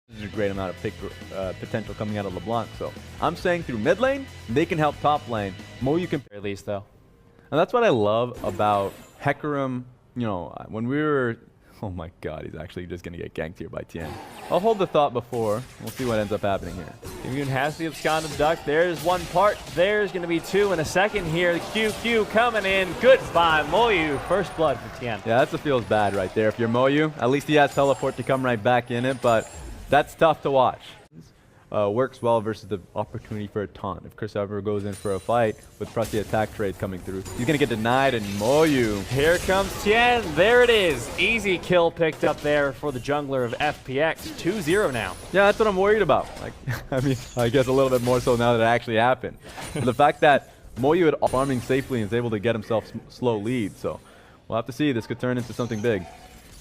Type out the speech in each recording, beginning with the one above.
There's a great amount of pick potential coming out of LeBlanc. So I'm saying through mid lane, they can help top lane. Moyu can At least though. And that's what I love about Hecarim. You know, when we were... Oh my god, he's actually just going to get ganked here by Tien. I'll hold the thought before. We'll see what ends up happening here. Gimgoon has the absconded duck. There's one part. There's going to be two in a second here. The QQ coming in. Goodbye, Moyu. First blood for Tien. Yeah, that feels bad right there. If you're Moyu, at least he has teleport to come right back in it, but that's tough to watch. Works well versus the opportunity for a taunt. If Chris ever goes in for a fight with Prusty attack trade coming through, he's going to get denied, and Moyu. Here comes Tien. There it is. Easy kill picked up there for the jungler of FPX. 2-0 now. Yeah, that's what I'm worried about. Like, I mean, I guess a little bit more so now that it actually happened. But the fact that Moyu had farming safely and is able to get himself slow lead, so we'll have to see. This could turn into something big.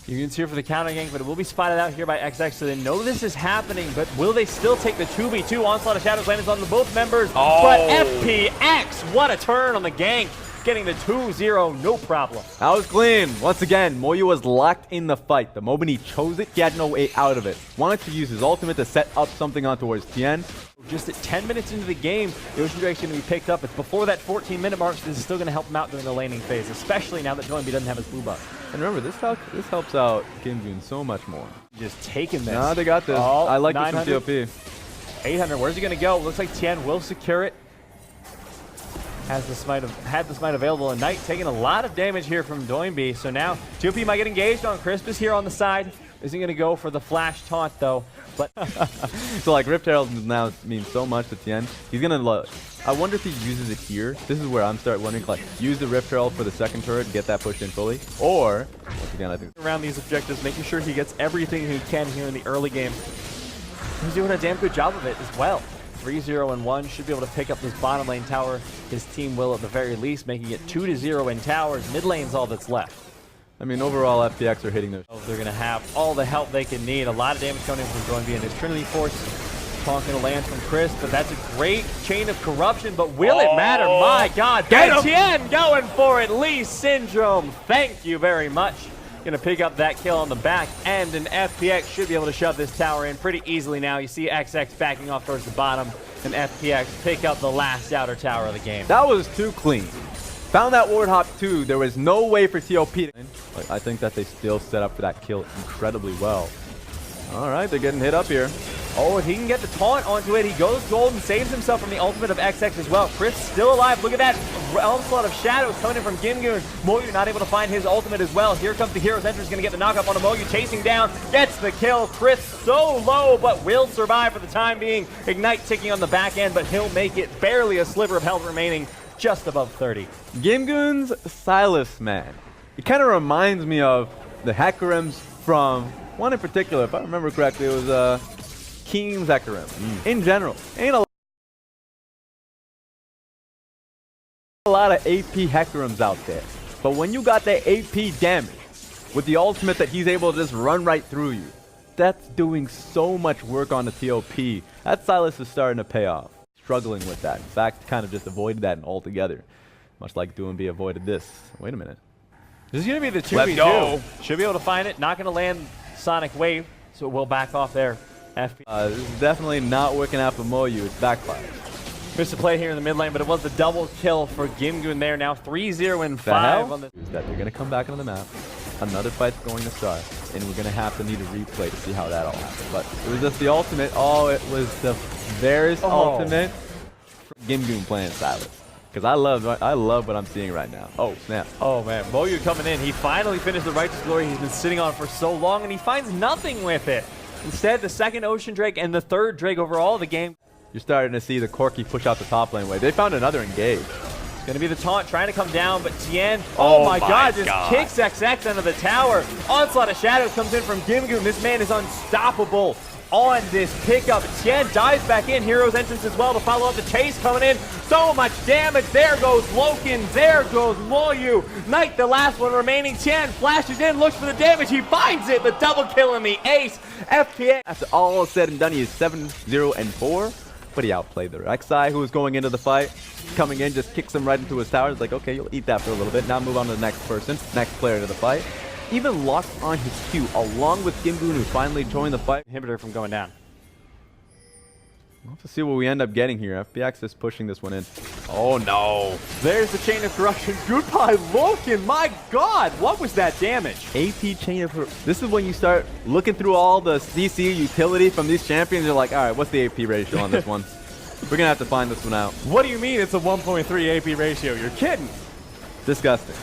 Union's here for the counter gank, but it will be spotted out here by XX, so they know this is happening, but will they still take the 2v2? Onslaught of Shadows lands on the both members, but FPX, what a turn on the gank, getting the 2-0, no problem. That was clean. Once again, Moyu was locked in the fight. The moment he chose it, he had no way out of it. Wanted to use his ultimate to set up something on towards Tien. Just at 10 minutes into the game, the Ocean Drake's going to be picked up. It's before that 14-minute mark, so this is still going to help him out during the laning phase, especially now that Doinby doesn't have his blue buff. And remember, this helps out Gimgoon so much more. Just taking this. Nah, they got this. I like it from TOP. 800, where's he going to go? Looks like Tien will secure it. Had the smite available, and Knight taking a lot of damage here from Doinby. So now TOP might get engaged on Crispus here on the side. Isn't going to go for the flash taunt though. But so like Rift Herald now means so much to Tien. He's going to I wonder if he uses it here. This is where I'm wondering, like, use the Rift Herald for the second turret and get that pushed in fully. Or, once again, I think around these objectives, making sure he gets everything he can here in the early game. He's doing a damn good job of it as well. 3-0 and 1 should be able to pick up this bottom lane tower. His team will at the very least, making it 2-0 in towers. Mid lane's all that's left. I mean, overall, FPX are hitting their... They're going to have all the help they can need. A lot of damage coming in from Doinby and his Trinity Force. Taunt going to land from Chris, but that's a great chain of corruption. But will it matter? My God. Get Tien going for it. Lee Syndrome. Thank you very much. Going to pick up that kill on the back end, and FPX should be able to shove this tower in pretty easily now. You see XX backing off towards the bottom, and FPX pick up the last outer tower of the game. That was too clean. Found that ward hop too. There was no way for TOP to... Like, I think that they still set up for that kill incredibly well. All right, they're getting hit up here. Oh, if he can get the taunt onto it, he goes gold and saves himself from the ultimate of XX as well. Chris still alive. Look at that onslaught of shadows coming in from Gimgoon. Moyu not able to find his ultimate as well. Here comes the Hero's Entrance, going to get the knock up on a Moyu, chasing down, gets the kill. Chris so low, but will survive for the time being. Ignite ticking on the back end, but he'll make it. Barely a sliver of health remaining, just above 30. Gimgoon's Silas, man. It kind of reminds me of the Hecarims from one in particular. If I remember correctly, it was King's Hecarim. In general, ain't a lot of AP Hecarims out there. But when you got that AP damage with the ultimate that he's able to just run right through you, that's doing so much work on the TOP. That Silas is starting to pay off. Struggling with that. In fact, kind of just avoided that altogether. Much like Doinby avoided this. Wait a minute. This is going to be the 2v2. Should be able to find it. Not going to land Sonic Wave, so it will back off there. This is definitely not working out for Moyu. It's backfired. Missed a play here in the mid lane, but it was the double kill for Gimgoon there. Now 3-0 and 5 on the... That they're going to come back on the map. Another fight's going to start, and we're going to have to need a replay to see how that all happened. But it was just the ultimate. Oh, it was the Varus ultimate. Gimgoon playing Silas. Because I love what I'm seeing right now. Oh, snap. Oh, man. Moyu coming in. He finally finished the Righteous Glory he's been sitting on for so long, and he finds nothing with it. Instead, the second Ocean Drake and the third Drake overall of the game. You're starting to see the Corki push out the top lane way. They found another engage. It's going to be the taunt trying to come down, but Tien, oh my God, just kicks XX under the tower. Onslaught of Shadows comes in from Gimgoon. This man is unstoppable on this pickup. Tien dives back in. Hero's Entrance as well to follow up the chase coming in. So much damage. There goes Loken. There goes Moyu. Knight, the last one remaining. Tien flashes in, looks for the damage. He finds it. The double kill and the ace. FPX. After all said and done, he is 7-0 and 4. But he outplayed the Rek'Sai, who was going into the fight. Coming in, just kicks him right into his tower. It's like, okay, you'll eat that for a little bit. Now move on to the next person, next player to the fight. even locked on his Q, along with Gimgoon, who finally joined the fight. Inhibitor from going down. We'll have to see what we end up getting here. FPX is pushing this one in. Oh no. There's the chain of corruption. Goodbye, Loken. My God, what was that damage? AP chain of... This is when you start looking through all the CC utility from these champions. You're like, all right, what's the AP ratio on this one? We're going to have to find this one out. What do you mean it's a 1.3 AP ratio? You're kidding. Disgusting.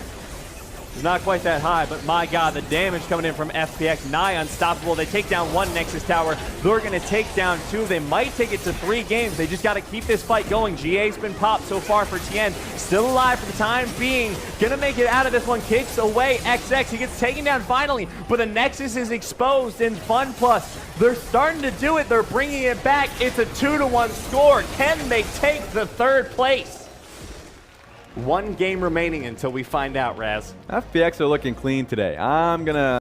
It's not quite that high, but my God, the damage coming in from FPX, nigh unstoppable. They take down one Nexus tower. They're going to take down two. They might take it to 3 games. They just got to keep this fight going. GA's been popped so far for Tien. Still alive for the time being. Going to make it out of this one. Kicks away XX. He gets taken down finally, but the Nexus is exposed in Fun Plus. They're starting to do it. They're bringing it back. It's a 2-1 score. Can they take the 3rd place? 1 game remaining until we find out, Raz. FPX are looking clean today. I'm gonna